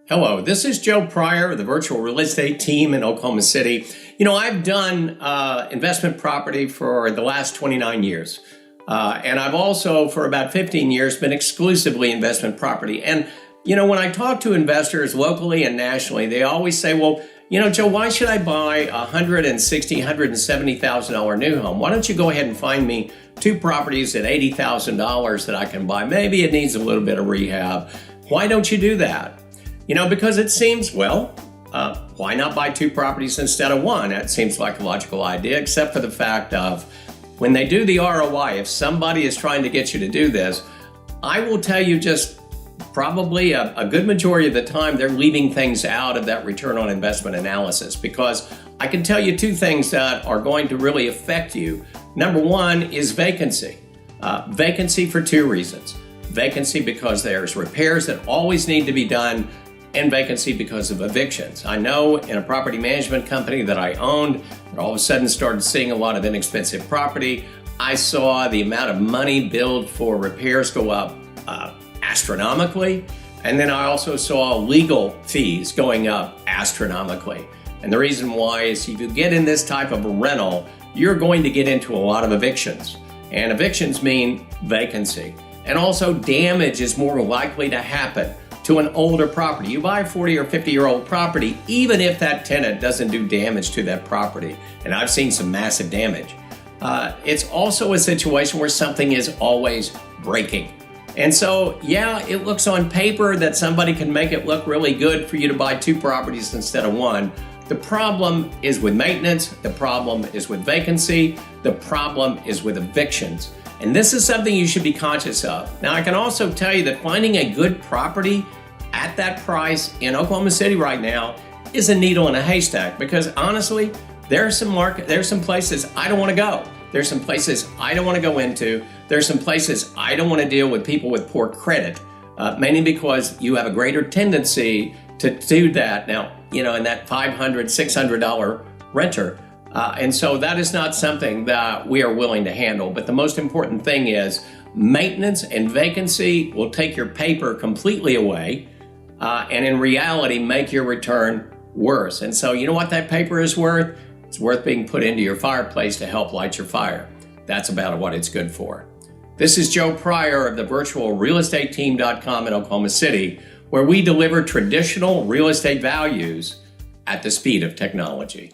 Hello, this is Joe Pryor of the virtual real estate team in Oklahoma City. I've done investment property for the last 29 years. And I've also, for about 15 years, been exclusively investment property. And, when I talk to investors locally and nationally, they always say, well, Joe, why should I buy a $160,000, $170,000 new home? Why don't you go ahead and find me two properties at $80,000 that I can buy? Maybe it needs a little bit of rehab. Why don't you do that? Because it seems, why not buy two properties instead of one? That seems like a logical idea, except for the fact of when they do the ROI, if somebody is trying to get you to do this, I will tell you just probably a good majority of the time, they're leaving things out of that return on investment analysis, because I can tell you two things that are going to really affect you. Number one is vacancy. Vacancy for two reasons. Vacancy because there's repairs that always need to be done, and vacancy because of evictions. I know in a property management company that I owned, that all of a sudden started seeing a lot of inexpensive property. I saw the amount of money billed for repairs go up astronomically. And then I also saw legal fees going up astronomically. And the reason why is if you get in this type of a rental, you're going to get into a lot of evictions. And evictions mean vacancy. And also damage is more likely to happen to an older property. You buy a 40 or 50-year-old property, even if that tenant doesn't do damage to that property. And I've seen some massive damage. It's also a situation where something is always breaking. And so, it looks on paper that somebody can make it look really good for you to buy two properties instead of one. The problem is with maintenance. The problem is with vacancy. The problem is with evictions. And this is something you should be conscious of. Now, I can also tell you that finding a good property at that price in Oklahoma City right now is a needle in a haystack, because honestly, there's some places I don't want to go. There's some places I don't want to go into. There's some places I don't want to deal with people with poor credit, mainly because you have a greater tendency to do that now, in that $500, $600 renter. And so that is not something that we are willing to handle. But the most important thing is maintenance and vacancy will take your paper completely away, and in reality, make your return worse. And so you know what that paper is worth? It's worth being put into your fireplace to help light your fire. That's about what it's good for. This is Joe Pryor of the virtual realestateteam.com in Oklahoma City, where we deliver traditional real estate values at the speed of technology.